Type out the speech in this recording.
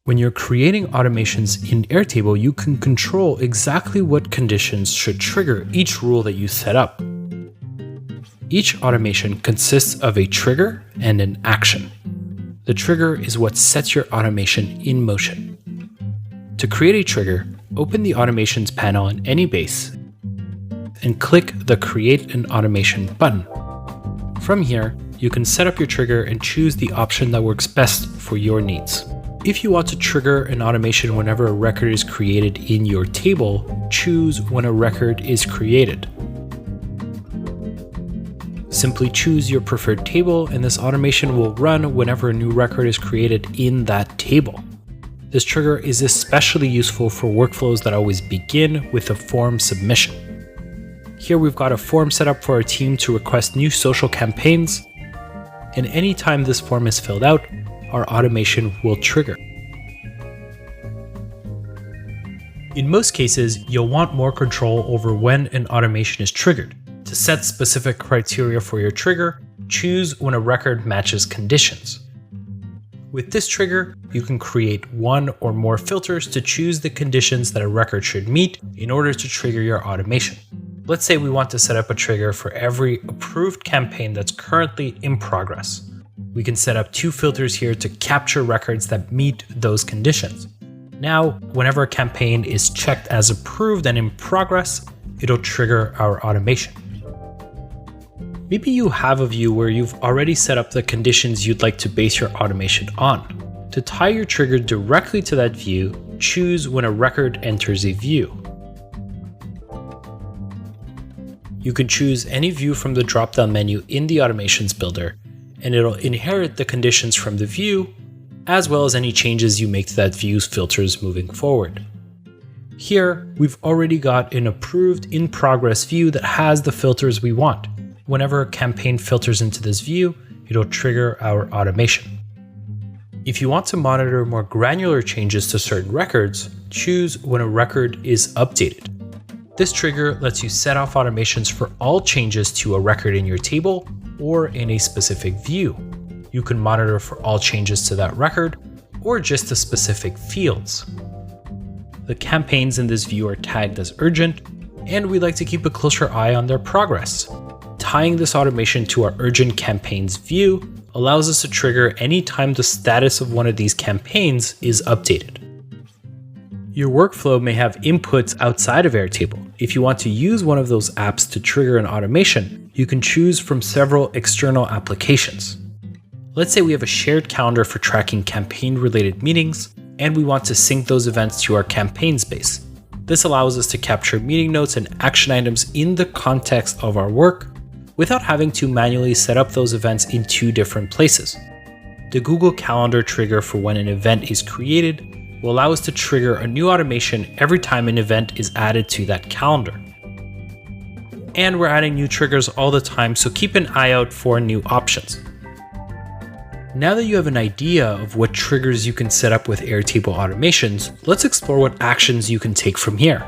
When you're creating automations in Airtable, you can control exactly what conditions should trigger each rule that you set up. Each automation consists of a trigger and an action. The trigger is what sets your automation in motion. To create a trigger, open the Automations panel in any base and click the Create an Automation button. From here, you can set up your trigger and choose the option that works best for your needs. If you want to trigger an automation whenever a record is created in your table, choose when a record is created. Simply choose your preferred table and this automation will run whenever a new record is created in that table. This trigger is especially useful for workflows that always begin with a form submission. Here we've got a form set up for our team to request new social campaigns, and anytime this form is filled out, our automation will trigger. In most cases, you'll want more control over when an automation is triggered. To set specific criteria for your trigger, choose when a record matches conditions. With this trigger, you can create one or more filters to choose the conditions that a record should meet in order to trigger your automation. Let's say we want to set up a trigger for every approved campaign that's currently in progress. We can set up 2 filters here to capture records that meet those conditions. Now, whenever a campaign is checked as approved and in progress, it'll trigger our automation. Maybe you have a view where you've already set up the conditions you'd like to base your automation on. To tie your trigger directly to that view, choose when a record enters a view. You can choose any view from the drop-down menu in the Automations Builder, and it'll inherit the conditions from the view, as well as any changes you make to that view's filters moving forward. Here, we've already got an approved in-progress view that has the filters we want. Whenever a campaign filters into this view, it'll trigger our automation. If you want to monitor more granular changes to certain records, choose when a record is updated. This trigger lets you set off automations for all changes to a record in your table or in a specific view. You can monitor for all changes to that record or just the specific fields. The campaigns in this view are tagged as urgent, and we like to keep a closer eye on their progress. Tying this automation to our urgent campaigns view allows us to trigger anytime the status of one of these campaigns is updated. Your workflow may have inputs outside of Airtable. If you want to use one of those apps to trigger an automation, you can choose from several external applications. Let's say we have a shared calendar for tracking campaign-related meetings, and we want to sync those events to our campaign space. This allows us to capture meeting notes and action items in the context of our work without having to manually set up those events in 2 different places. The Google Calendar trigger for when an event is created will allow us to trigger a new automation every time an event is added to that calendar. And we're adding new triggers all the time, so keep an eye out for new options. Now that you have an idea of what triggers you can set up with Airtable Automations, let's explore what actions you can take from here.